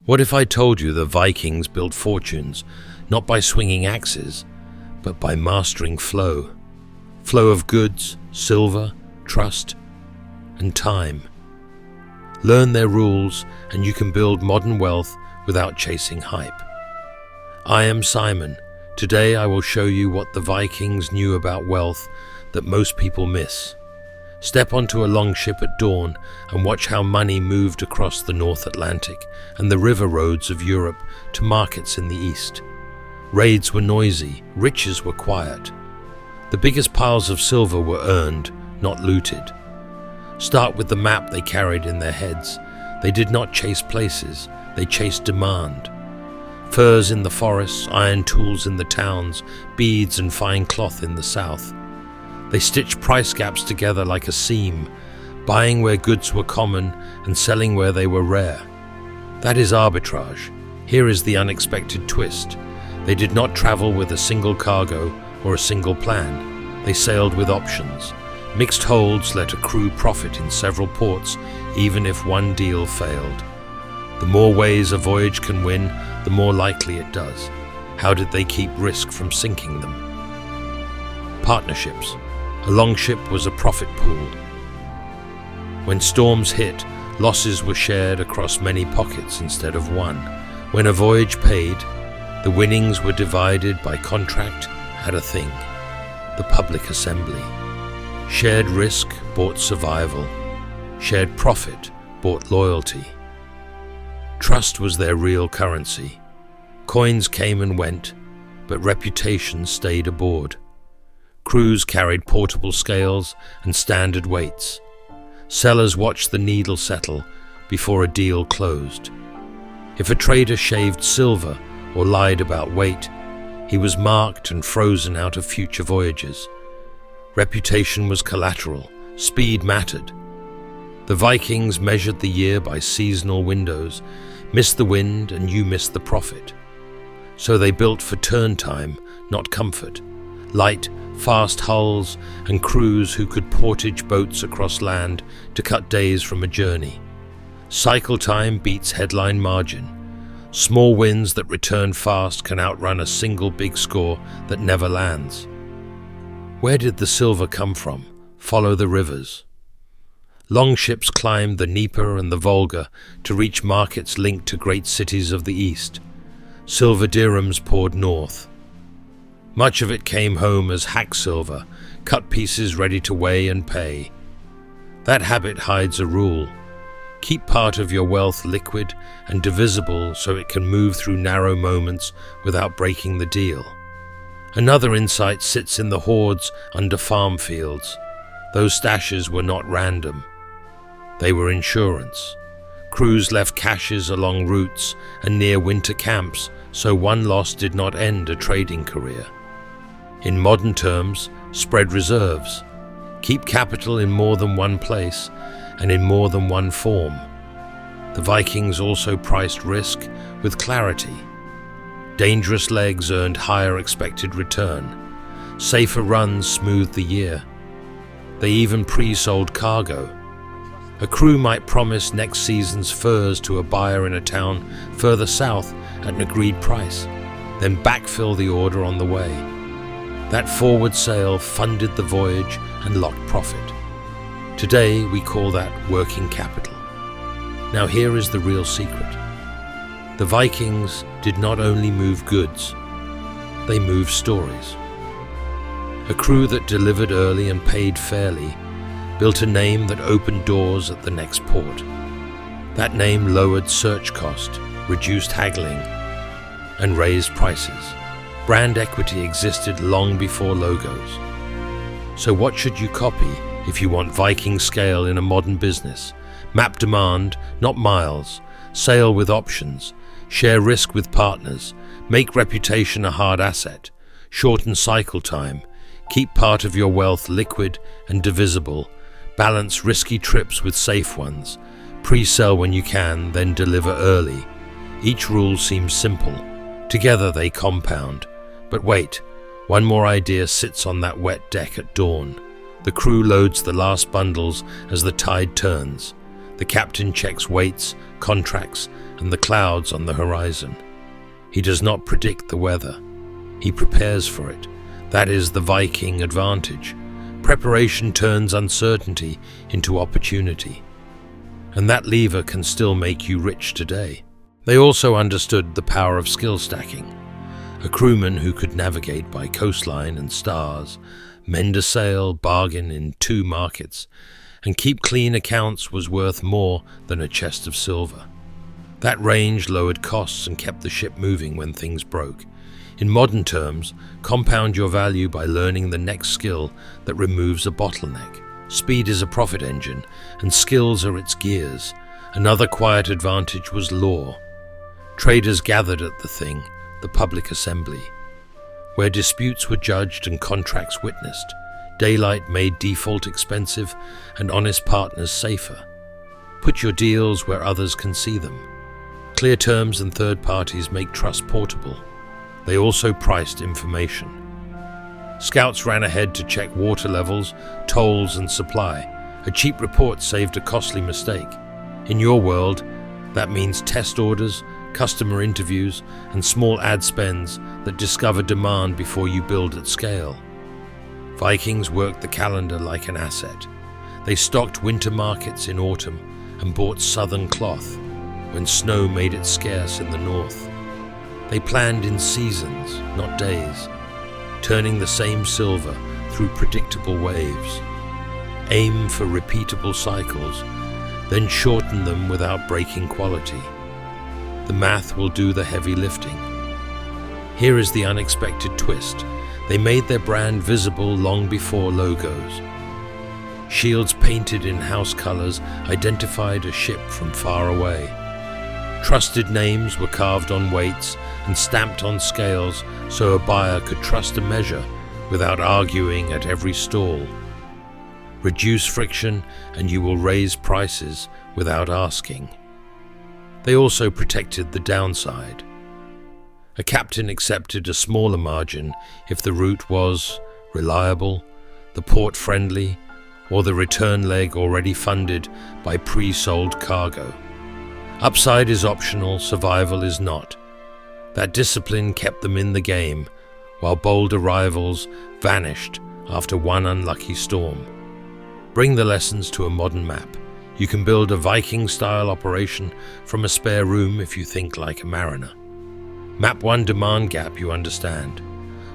What if I told you the Vikings built fortunes not by swinging axes, but by mastering flow? Flow of goods, silver, trust, and time. Learn their rules and you can build modern wealth without chasing hype. I am Simon. Today I will show you what the Vikings knew about wealth that most people miss. Step onto a longship at dawn and watch how money moved across the North Atlantic and the river roads of Europe to markets in the East. Raids were noisy, riches were quiet. The biggest piles of silver were earned, not looted. Start with the map they carried in their heads. They did not chase places, they chased demand. Furs in the forests, iron tools in the towns, beads and fine cloth in the south. They stitched price gaps together like a seam, buying where goods were common and selling where they were rare. That is arbitrage. Here is the unexpected twist. They did not travel with a single cargo or a single plan. They sailed with options. Mixed holds let a crew profit in several ports, even if one deal failed. The more ways a voyage can win, the more likely it does. How did they keep risk from sinking them? Partnerships. A longship was a profit pool. When storms hit, losses were shared across many pockets instead of one. When a voyage paid, the winnings were divided by contract had a thing, the public assembly. Shared risk bought survival. Shared profit bought loyalty. Trust was their real currency. Coins came and went, but reputation stayed aboard. Crews carried portable scales and standard weights. Sellers watched the needle settle before a deal closed. If a trader shaved silver or lied about weight, he was marked and frozen out of future voyages. Reputation was collateral. Speed mattered. The Vikings measured the year by seasonal windows. Miss the wind and you miss the profit. So they built for turn time, not comfort. Light, fast hulls and crews who could portage boats across land to cut days from a journey. Cycle time beats headline margin. Small wins that return fast can outrun a single big score that never lands. Where did the silver come from? Follow the rivers. Longships climbed the Dnieper and the Volga to reach markets linked to great cities of the East. Silver dirhams poured north. Much of it came home as hack silver, cut pieces ready to weigh and pay. That habit hides a rule. Keep part of your wealth liquid and divisible so it can move through narrow moments without breaking the deal. Another insight sits in the hoards under farm fields. Those stashes were not random. They were insurance. Crews left caches along routes and near winter camps, so one loss did not end a trading career. In modern terms, spread reserves. Keep capital in more than one place and in more than one form. The Vikings also priced risk with clarity. Dangerous legs earned higher expected return. Safer runs smoothed the year. They even pre-sold cargo. A crew might promise next season's furs to a buyer in a town further south at an agreed price, then backfill the order on the way. That forward sale funded the voyage and locked profit. Today we call that working capital. Now here is the real secret. The Vikings did not only move goods, they moved stories. A crew that delivered early and paid fairly built a name that opened doors at the next port. That name lowered search cost, reduced haggling, and raised prices. Brand equity existed long before logos. So what should you copy if you want Viking scale in a modern business? Map demand, not miles. Sail with options. Share risk with partners. Make reputation a hard asset. Shorten cycle time. Keep part of your wealth liquid and divisible. Balance risky trips with safe ones. Pre-sell when you can, then deliver early. Each rule seems simple. Together they compound. But wait, one more idea sits on that wet deck at dawn. The crew loads the last bundles as the tide turns. The captain checks weights, contracts, and the clouds on the horizon. He does not predict the weather. He prepares for it. That is the Viking advantage. Preparation turns uncertainty into opportunity. And that lever can still make you rich today. They also understood the power of skill stacking. A crewman who could navigate by coastline and stars, mend a sail, bargain in 2 markets, and keep clean accounts was worth more than a chest of silver. That range lowered costs and kept the ship moving when things broke. In modern terms, compound your value by learning the next skill that removes a bottleneck. Speed is a profit engine, and skills are its gears. Another quiet advantage was law. Traders gathered at the thing, the public assembly, where disputes were judged and contracts witnessed. Daylight made default expensive and honest partners safer. Put your deals where others can see them. Clear terms and third parties make trust portable. They also priced information. Scouts ran ahead to check water levels, tolls, and supply. A cheap report saved a costly mistake. In your world, that means test orders, customer interviews, and small ad spends that discover demand before you build at scale. Vikings worked the calendar like an asset. They stocked winter markets in autumn and bought southern cloth when snow made it scarce in the north. They planned in seasons, not days, turning the same silver through predictable waves. Aim for repeatable cycles, then shorten them without breaking quality. The math will do the heavy lifting. Here is the unexpected twist. They made their brand visible long before logos. Shields painted in house colors identified a ship from far away. Trusted names were carved on weights and stamped on scales so a buyer could trust a measure without arguing at every stall. Reduce friction and you will raise prices without asking. They also protected the downside. A captain accepted a smaller margin if the route was reliable, the port friendly, or the return leg already funded by pre-sold cargo. Upside is optional, survival is not. That discipline kept them in the game, while bolder rivals vanished after one unlucky storm. Bring the lessons to a modern map. You can build a Viking-style operation from a spare room if you think like a mariner. Map one demand gap you understand.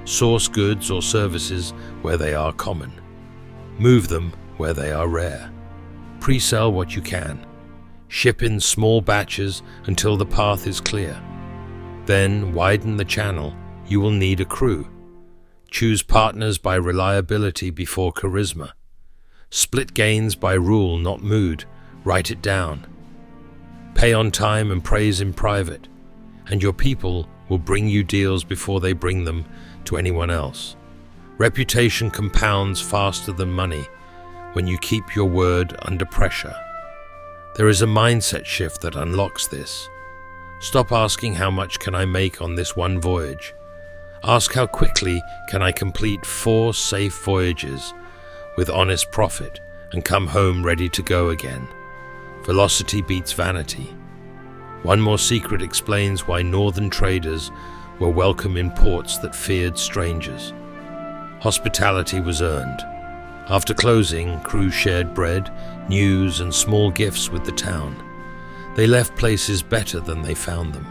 Source goods or services where they are common. Move them where they are rare. Pre-sell what you can. Ship in small batches until the path is clear. Then widen the channel. You will need a crew. Choose partners by reliability before charisma. Split gains by rule, not mood. Write it down. Pay on time and praise in private. And your people will bring you deals before they bring them to anyone else. Reputation compounds faster than money when you keep your word under pressure. There is a mindset shift that unlocks this. Stop asking how much can I make on this one voyage. Ask how quickly can I complete 4 safe voyages with honest profit and come home ready to go again. Velocity beats vanity. One more secret explains why northern traders were welcome in ports that feared strangers. Hospitality was earned. After closing, crew shared bread, news, and small gifts with the town. They left places better than they found them.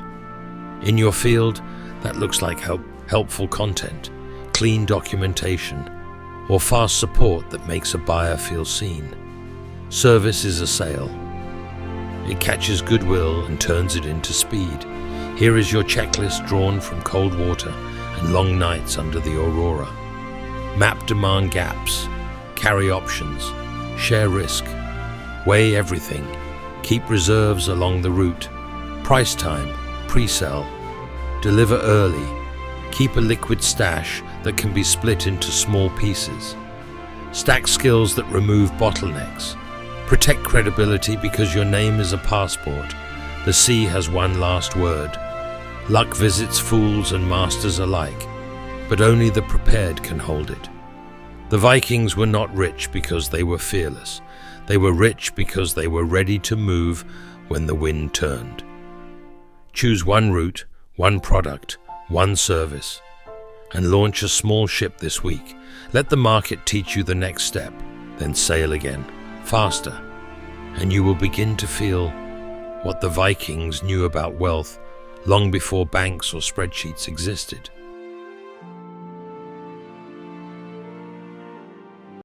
In your field, that looks like helpful content, clean documentation, or fast support that makes a buyer feel seen. Service is a sale. It catches goodwill and turns it into speed. Here is your checklist drawn from cold water and long nights under the aurora. Map demand gaps, carry options, share risk, weigh everything, keep reserves along the route, price time, pre-sell, deliver early, keep a liquid stash that can be split into small pieces, stack skills that remove bottlenecks, protect credibility because your name is a passport. The sea has one last word. Luck visits fools and masters alike, but only the prepared can hold it. The Vikings were not rich because they were fearless. They were rich because they were ready to move when the wind turned. Choose one route, one product, one service, and launch a small ship this week. Let the market teach you the next step, then sail again, faster, and you will begin to feel what the Vikings knew about wealth long before banks or spreadsheets existed.